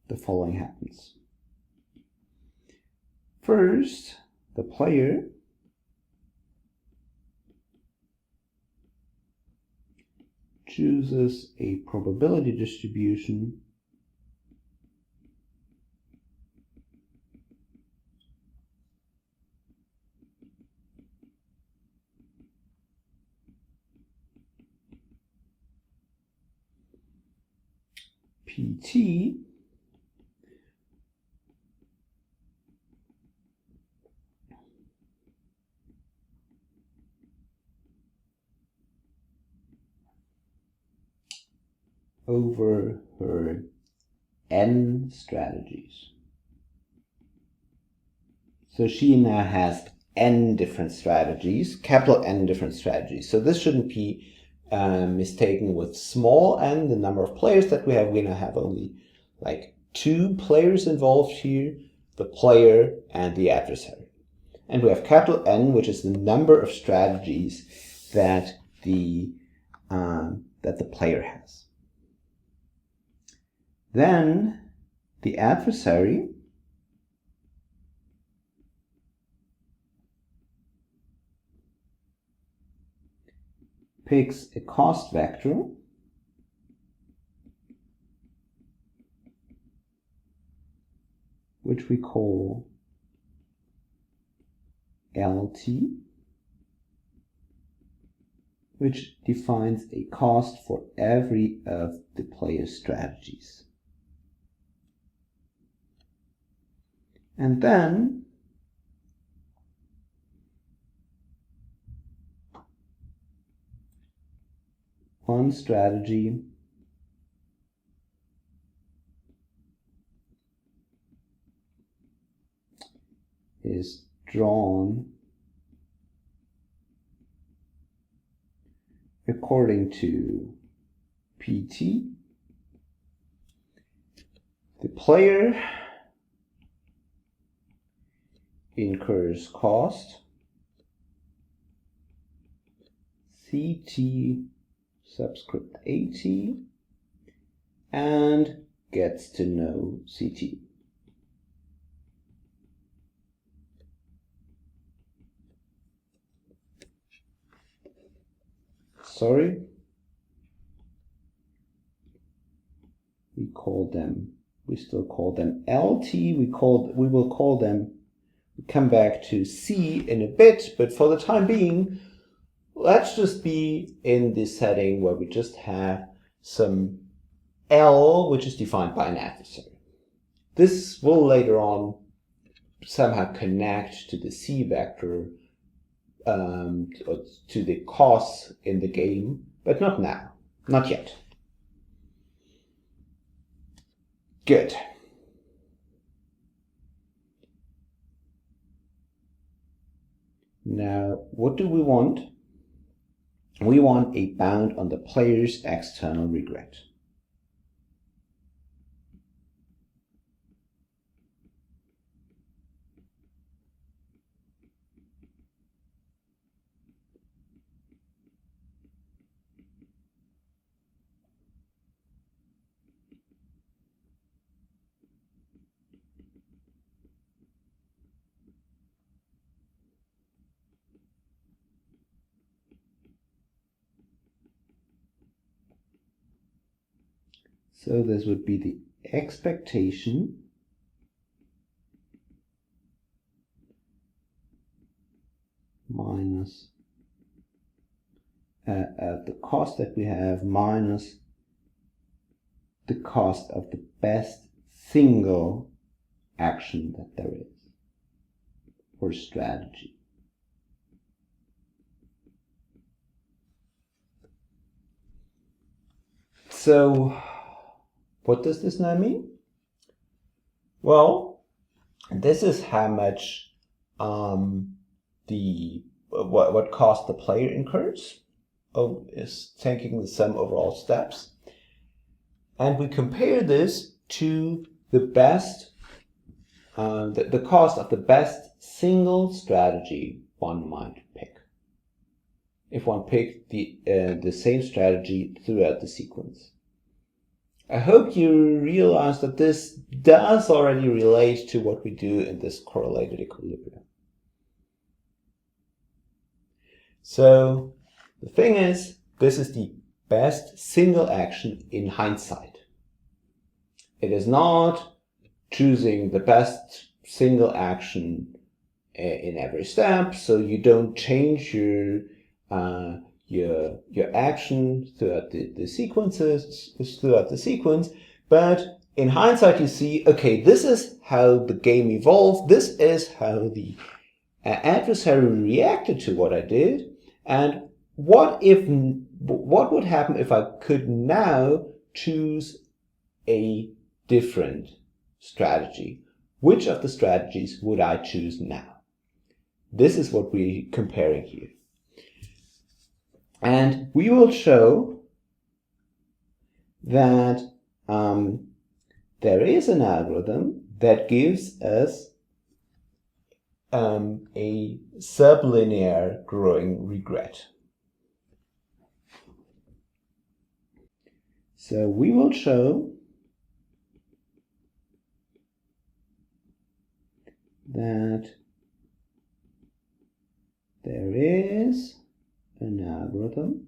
the following happens. First, the player chooses a probability distribution PT over her N strategies. So she now has N different strategies, capital N different strategies. So this shouldn't be mistaken with small n, the number of players that we have. We now have only like 2 players involved here, the player and the adversary. And we have capital N, which is the number of strategies that the player has. Then the adversary picks a cost vector which we call LT, which defines a cost for every of the player's strategies. And then one strategy is drawn according to PT. The player incurs cost CT subscript AT and gets to know CT. Sorry, we still call them LT. We will call them, we'll come back to C in a bit, but for the time being, let's just be in this setting where we just have some L, which is defined by an adversary. This will later on somehow connect to the C vector, to the costs in the game, but not now, not yet. Good. Now, what do we want? We want a bound on the player's external regret. So this would be the expectation minus the cost that we have minus the cost of the best single action that there is, or strategy. So what does this now mean? Well, this is how much what cost the player incurs is taking the sum over all steps. And we compare this to the best, the cost of the best single strategy one might pick, if one picked the same strategy throughout the sequence. I hope you realize that this does already relate to what we do in this correlated equilibrium. So the thing is, this is the best single action in hindsight. It is not choosing the best single action in every step, so you don't change your action throughout the sequence, but in hindsight you see, okay, this is how the game evolved, this is how the adversary reacted to what I did, and what would happen if I could now choose a different strategy? Which of the strategies would I choose now? This is what we're comparing here. And we will show that there is an algorithm that gives us a sublinear growing regret. So we will show that there is an algorithm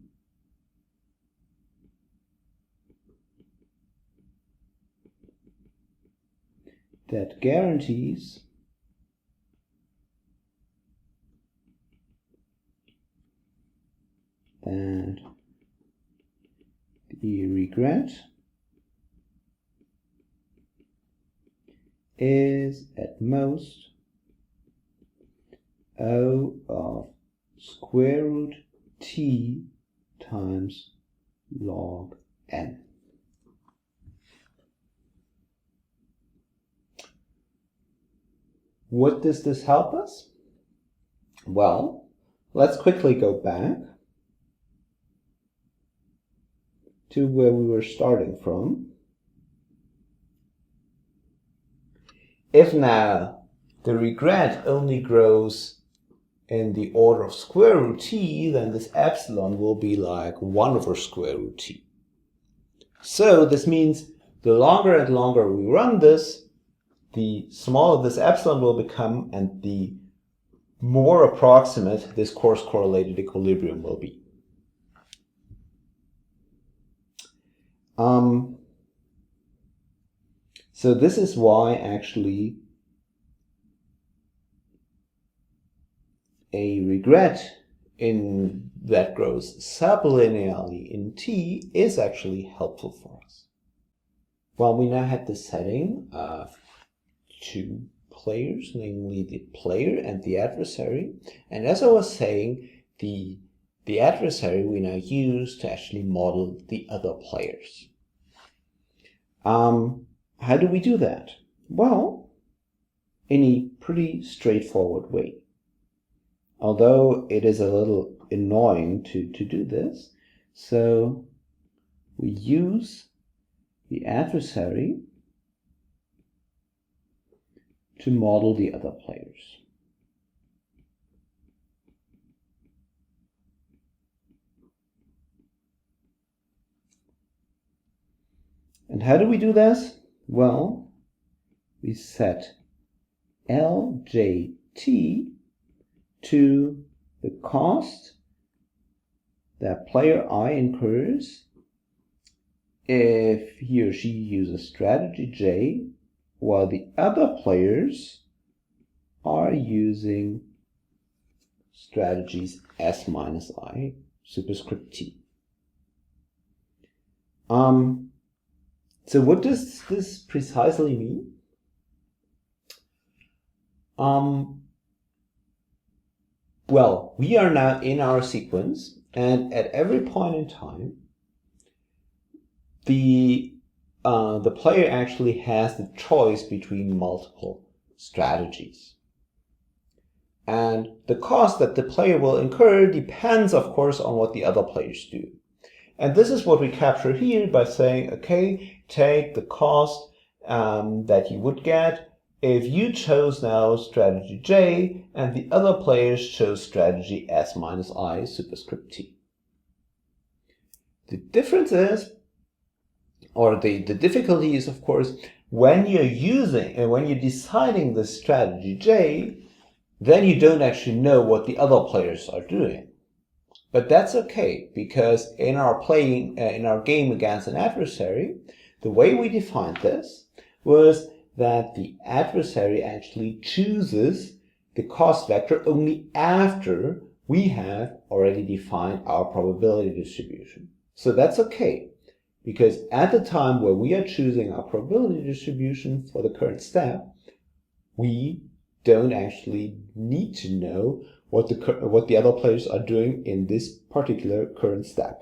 that guarantees that the regret is at most O of square root t times log n. What does this help us? Well, let's quickly go back to where we were starting from. If now the regret only grows in the order of square root t, then this epsilon will be like 1 over square root t. So this means the longer and longer we run this, the smaller this epsilon will become, and the more approximate this coarse correlated equilibrium will be. So this is why actually a regret that grows sublinearly in t is actually helpful for us. Well, we now had the setting of two players, namely the player and the adversary. And as I was saying, the adversary we now use to actually model the other players. How do we do that? Well, in a pretty straightforward way. Although it is a little annoying to do this, so we use the adversary to model the other players. And how do we do this? Well, we set LJT to the cost that player I incurs if he or she uses strategy J, while the other players are using strategies S minus I superscript T. So what does this precisely mean? Well, we are now in our sequence, and at every point in time, the player actually has the choice between multiple strategies. And the cost that the player will incur depends, of course, on what the other players do. And this is what we capture here by saying, okay, take the cost that you would get if you chose now strategy J and the other players chose strategy S minus I superscript T. The difference is, or the difficulty is, of course, when you're deciding the strategy J, then you don't actually know what the other players are doing. But that's okay, because in our game against an adversary, the way we defined this was that the adversary actually chooses the cost vector only after we have already defined our probability distribution. So that's okay, because at the time where we are choosing our probability distribution for the current step, we don't actually need to know what the other players are doing in this particular current step.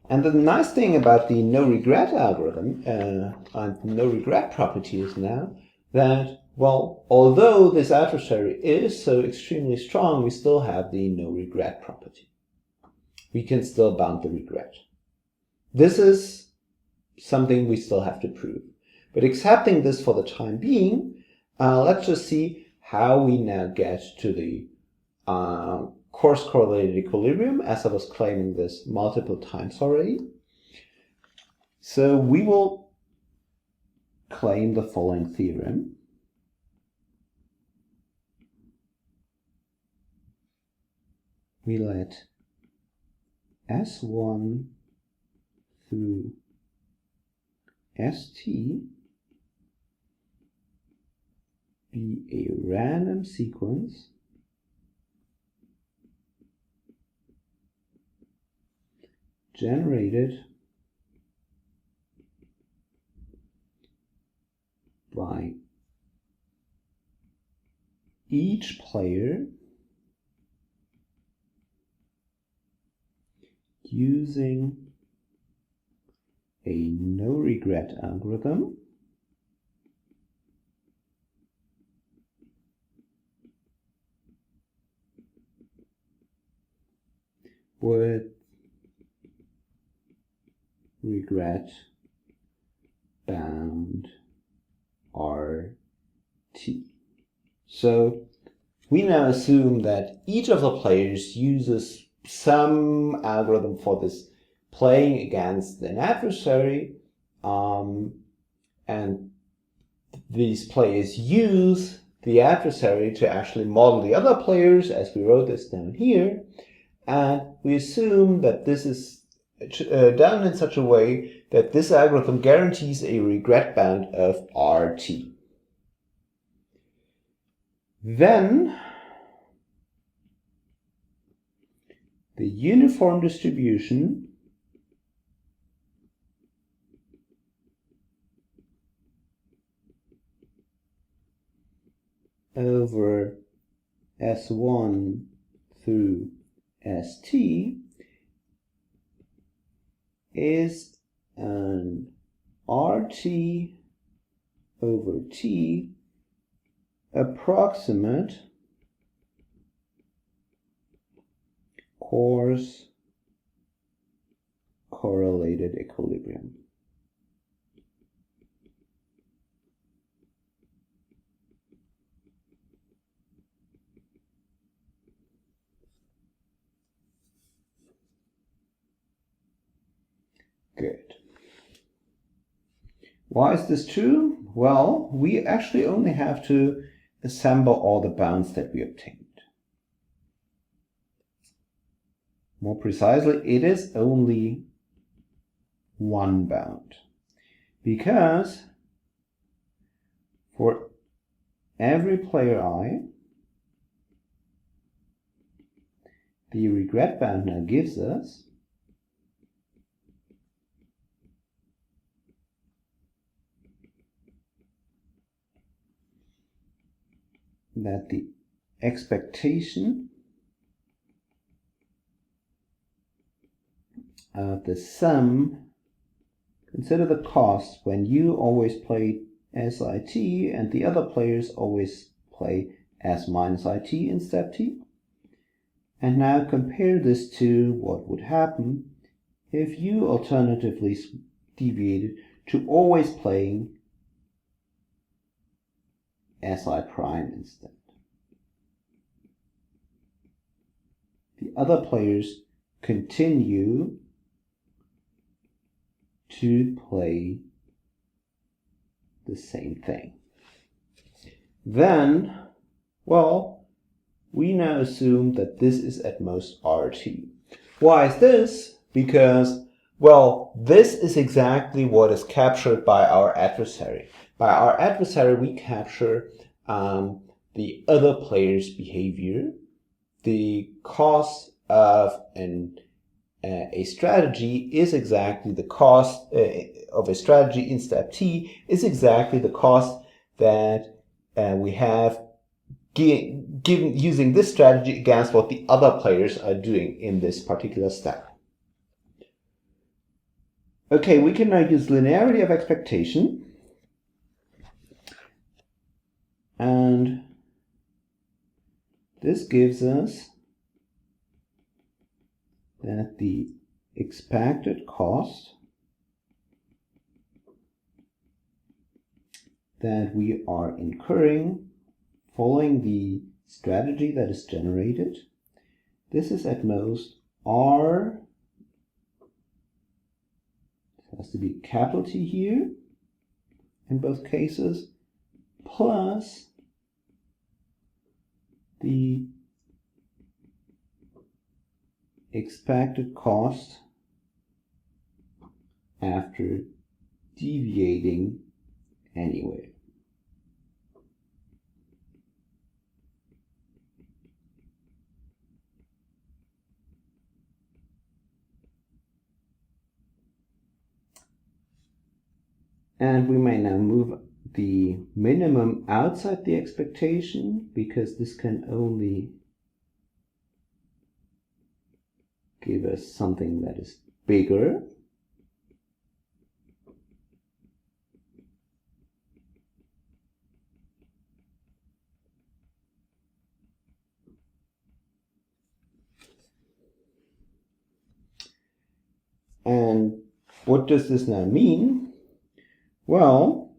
And the nice thing about the no-regret algorithm and no-regret property is now that, well, although this adversary is so extremely strong, we still have the no-regret property. We can still bound the regret. This is something we still have to prove. But accepting this for the time being, let's just see how we now get to the coarse correlated equilibrium, as I was claiming this multiple times already. So we will claim the following theorem. We let S1 through ST be a random sequence generated by each player using a no-regret algorithm with regret bound RT. So we now assume that each of the players uses some algorithm for this playing against an adversary, and these players use the adversary to actually model the other players, as we wrote this down here, and we assume that this is done in such a way that this algorithm guarantees a regret bound of RT. Then the uniform distribution over S1 through ST is an RT over T approximate coarse correlated equilibrium. Good. Why is this true? Well, we actually only have to assemble all the bounds that we obtained. More precisely, it is only one bound, because for every player I, the regret bound now gives us that the expectation of the sum. Consider the cost when you always play SIT and the other players always play S minus IT in step T. And now compare this to what would happen if you alternatively deviated to always playing SI prime instead. The other players continue to play the same thing. Then, well, we now assume that this is at most RT. Why is this? Because, well, this is exactly what is captured by our adversary. By our adversary, we capture the other player's behavior, the cost of a strategy is exactly the cost of a strategy in step T is exactly the cost that we have given using this strategy against what the other players are doing in this particular step. Okay, we can now use linearity of expectation, and this gives us that the expected cost that we are incurring following the strategy that is generated, this is at most R, it has to be capital T here in both cases, plus the expected cost after deviating anyway. And we may now move the minimum outside the expectation, because this can only give us something that is bigger. And what does this now mean? Well,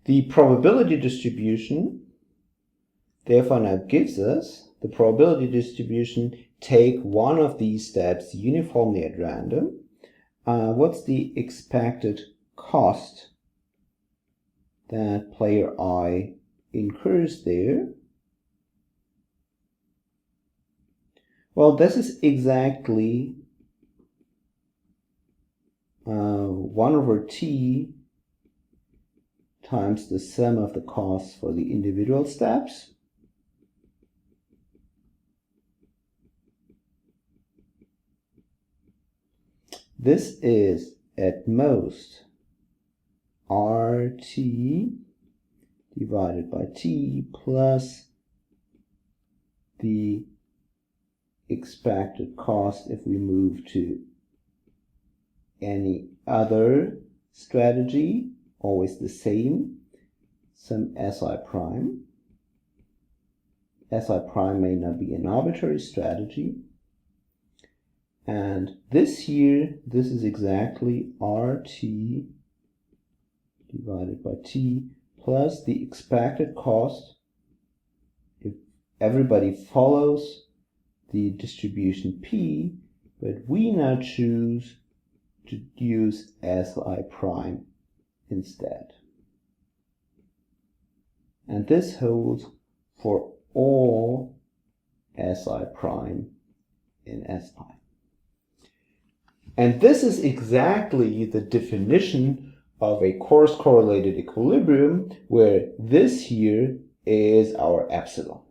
the probability distribution therefore now gives us the probability distribution, take one of these steps uniformly at random. What's the expected cost that player I incurs there? Well, this is exactly 1 over t times the sum of the costs for the individual steps. This is at most RT divided by t plus the expected cost if we move to any other strategy, always the same, some SI prime. SI prime may not be an arbitrary strategy. And this here, this is exactly RT divided by t plus the expected cost if everybody follows the distribution P, but we now choose to use SI prime instead. And this holds for all SI prime in SI. And this is exactly the definition of a coarse correlated equilibrium, where this here is our epsilon.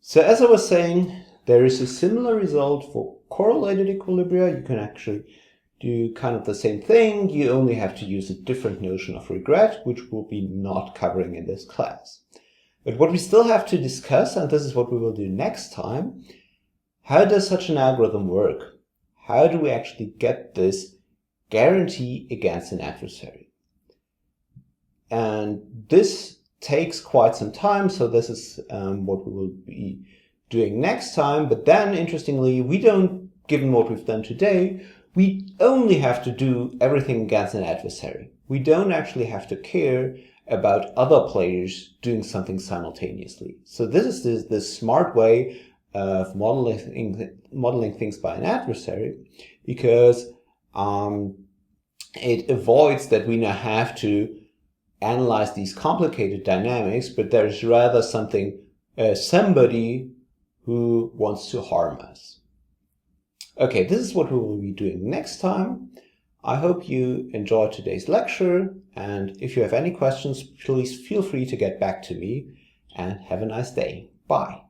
So as I was saying, there is a similar result for correlated equilibria. You can actually do kind of the same thing. You only have to use a different notion of regret, which we'll be not covering in this class. But what we still have to discuss, and this is what we will do next time, how does such an algorithm work? How do we actually get this guarantee against an adversary? And this takes quite some time, so this is what we will be doing next time. But then, interestingly, we don't, given what we've done today, we only have to do everything against an adversary. We don't actually have to care about other players doing something simultaneously. So this is the smart way of modeling things by an adversary, because it avoids that we now have to analyze these complicated dynamics, but there's rather somebody who wants to harm us. Okay, this is what we will be doing next time. I hope you enjoyed today's lecture, and if you have any questions, please feel free to get back to me, and have a nice day. Bye.